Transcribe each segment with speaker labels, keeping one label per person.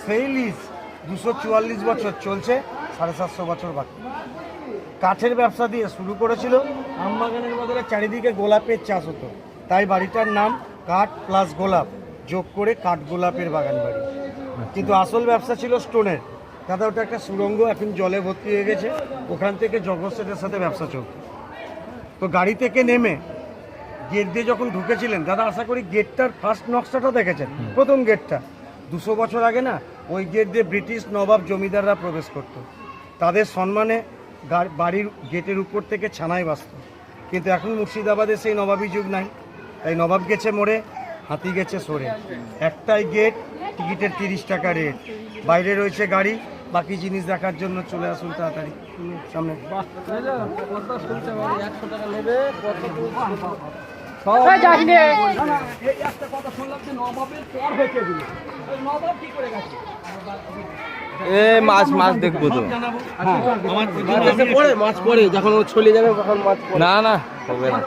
Speaker 1: সেই লিজ 244 বছর চলছে, 750 বছর বাকি। কাঠের ব্যবসা দিয়ে শুরু করেছিল, আমবাগানের বদলে চারিদিকে গোলাপের চাষ হতো, তাই বাড়িটার নাম কাঠ প্লাস গোলাপ যোগ করে কাঠ গোলাপের বাগান বাড়ি। কিন্তু আসল ব্যবসা ছিল স্টোনের। দাদা ওটা একটা সুড়ঙ্গ, এখন জলে ভর্তি হয়ে গেছে, ওখান থেকে জগৎ সেটের সাথে ব্যবসা চলত। তো গাড়ি থেকে নেমে গেট দিয়ে যখন ঢুকেছিলেন দাদা, আশা করি গেটটার ফার্স্ট নকশাটা দেখেছেন, প্রথম গেটটা 200 বছর আগে না, ওই গেট দিয়ে ব্রিটিশ নবাব জমিদাররা প্রবেশ করত। তাদের সম্মানে বাড়ির গেটের উপর থেকে ছানায় বাসত। কিন্তু এখন মুর্শিদাবাদে সেই নবাবী যুগ নাই, তাই নবাব গেছে মোড়ে, হাতি গেছে সরে। একটাই গেট, টিকিটের 30 টাকা রেট, বাইরে রয়েছে গাড়ি। বাকি জিনিস দেখার জন্য চলে আসুন তাড়াতাড়ি সামনে।
Speaker 2: মাছ মাছ দেখবো তো, মাছ পরে যখন ও চলে যাবে তখন মাছ। না না হবে না।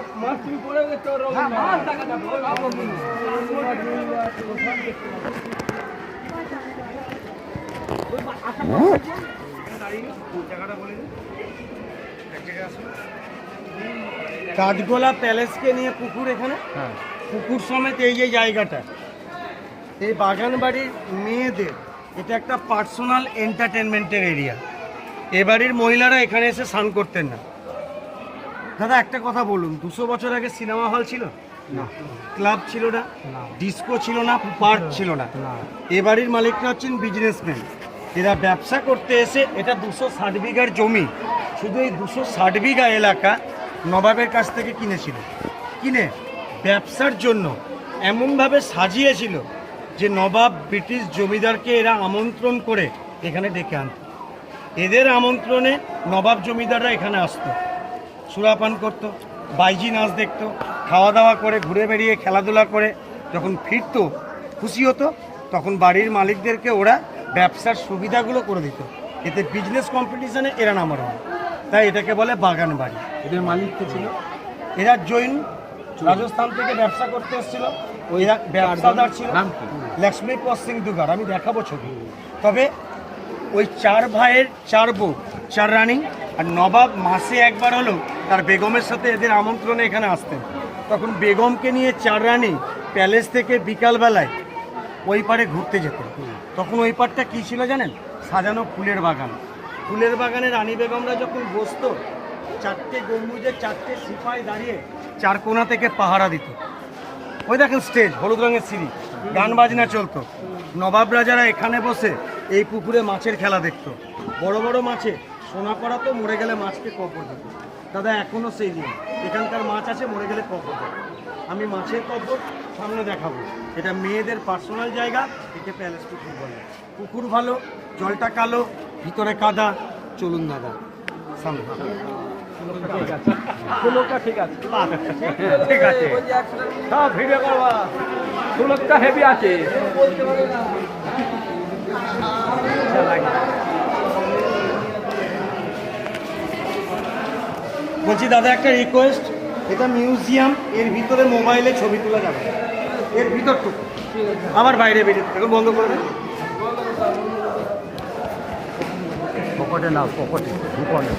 Speaker 1: কাঠগোলা প্যালেসকে নিয়ে পুকুর এখানে, পুকুর সমেত এই যে জায়গাটা, এই বাগান বাড়ির মেয়েদের এটা একটা পার্সোনাল এন্টারটেনমেন্টের এরিয়া। এ বাড়ির মহিলারা এখানে এসে স্নান করতেন না। দাদা একটা কথা বলুন, 200 বছর আগে সিনেমা হল ছিল না, ক্লাব ছিল না, ডিস্কো ছিল না, পার্ক ছিল না। এ বাড়ির মালিকরা হচ্ছেন বিজনেসম্যান। এরা ব্যবসা করতে এসে, এটা 260 বিঘার জমি, শুধু এই 260 বিঘা এলাকা নবাবের কাছ থেকে কিনেছিল। কিনে ব্যবসার জন্য এমনভাবে সাজিয়েছিল যে নবাব ব্রিটিশ জমিদারকে এরা আমন্ত্রণ করে এখানে ডেকে আনত। এদের আমন্ত্রণে নবাব জমিদাররা এখানে আসতো, সুরাপান করতো, বাইজি নাচ দেখতো, খাওয়া দাওয়া করে ঘুরে বেরিয়ে খেলাধুলা করে যখন ফিরতো, খুশি হতো, তখন বাড়ির মালিকদেরকে ওরা ব্যবসার সুবিধাগুলো করে দিত। এতে বিজনেস কম্পিটিশনে এরা নাম্বার হয়, তাই এটাকে বলে বাগান বাড়ি।
Speaker 2: এদের মালিক কে ছিল?
Speaker 1: এরা জৈন, রাজস্থান থেকে ব্যবসা করতে এসেছিল। এরা ব্যবসাদার ছিল, লক্ষ্মীপদ সিং দুগার, আমি দেখাবো ছবি। তবে ওই 4 ভাইয়ের 4 বউ, 4 রানী, আর নবাব মাসে একবার হলেও তার বেগমের সাথে এদের আমন্ত্রণে এখানে আসতেন। তখন বেগমকে নিয়ে 4 রানী প্যালেস থেকে বিকালবেলায় ওই পারে ঘুরতে যেত। তখন ওই পারটা কী ছিল জানেন? সাজানো ফুলের বাগান। ফুলের বাগানে রানী বেগমরা যখন বসতো, 4টে গম্বুজে 4টে সিপাই দাঁড়িয়ে 4 কোণা থেকে পাহারা দিত। ওই দেখেন স্টেজ, হলুদ রঙের সিঁড়ি, গান বাজনা চলতো। নবাব রাজারা এখানে বসে এই পুকুরে মাছের খেলা দেখতো। বড় বড় মাছে সোনা করাতো, মরে গেলে মাছকে কবর দিত। দাদা এখনও সেই দিন এখানকার মাছ আছে, মরে গেলে কবর দেয়। আমি মাছের কবর সামনে দেখাবো। এটা মেয়েদের পার্সোনাল জায়গা, একে প্যালেস পুকুর বলে। পুকুর ভালো, জলটা কালো, ভিতরে কাদা। চলুন দাদা সামনে।
Speaker 2: ঠিক আছে, ঠিক আছে, সব ভিডিও করবা। সুলকটা হেভি আছে।
Speaker 1: বলছি দাদা একটা রিকোয়েস্ট, এটা মিউজিয়াম, এর ভিতরে মোবাইলে ছবি তোলা যাবে, এর ভিতরটুকু। আবার বাইরে বেরিয়ে এখন বন্ধ করে দেবে।
Speaker 2: পকেটে না, পকেটে ঢুকনে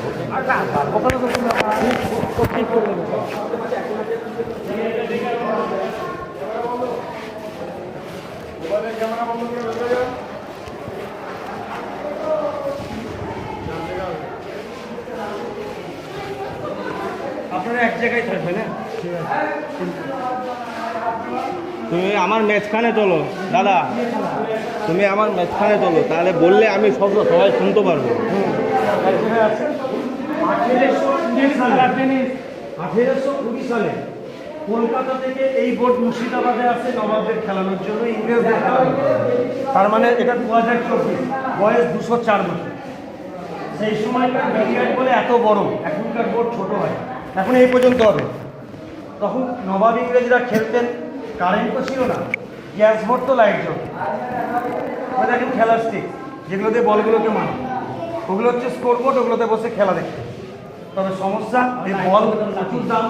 Speaker 1: আপনারা এক জায়গায় থাকবেন। হ্যাঁ,
Speaker 2: তুমি আমার মেঝখানে চলো দাদা, তুমি আমার মেঝখানে চলো, তাহলে বললে আমি সবাই শুনতে পারবো।
Speaker 1: 1820 সালে কলকাতা থেকে এই বোট মুর্শিদাবাদে আসে নবাবদের খেলানোর জন্য, ইংরেজদের খেলানোর জন্য। তার মানে এটা 2024, বয়স 204 বছর। সেই সময়কার ব্যারিয়ার বলে এত বড়, এখনকার বোট ছোট হয়, এখন এই পর্যন্ত হবে। তখন নবাব ইংরেজরা খেলতেন, কারেন্ট তো ছিল না, গ্যাস বোট তো লাইট জ্বল। ওই দেখেন খেলার স্টিক, যেগুলোতে বলগুলোকে মানে, ওগুলো হচ্ছে স্কোর বোর্ড, ওগুলোতে বসে খেলা দেখতে। তবে সমস্যা, এই বল প্রচুর দাম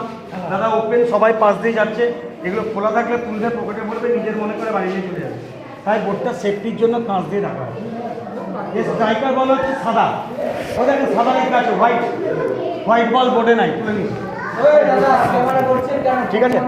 Speaker 1: দাদা, ওপেন, সবাই পাশ দিয়ে যাচ্ছে। এগুলো খোলা থাকলে তুলতে পকেটে পড়বে, নিজের মনে করে বাড়ি নিয়ে চলে যাবে। তাই বোর্ডটা সেফটির জন্য কাঁচ দিয়ে রাখা হয়। এর স্ট্রাইকার বল হচ্ছে সাদা, ও দেখেন সাদা লেখা আছে, হোয়াইট হোয়াইট বল বোর্ডে নাই, তুলে নিন। ঠিক আছে।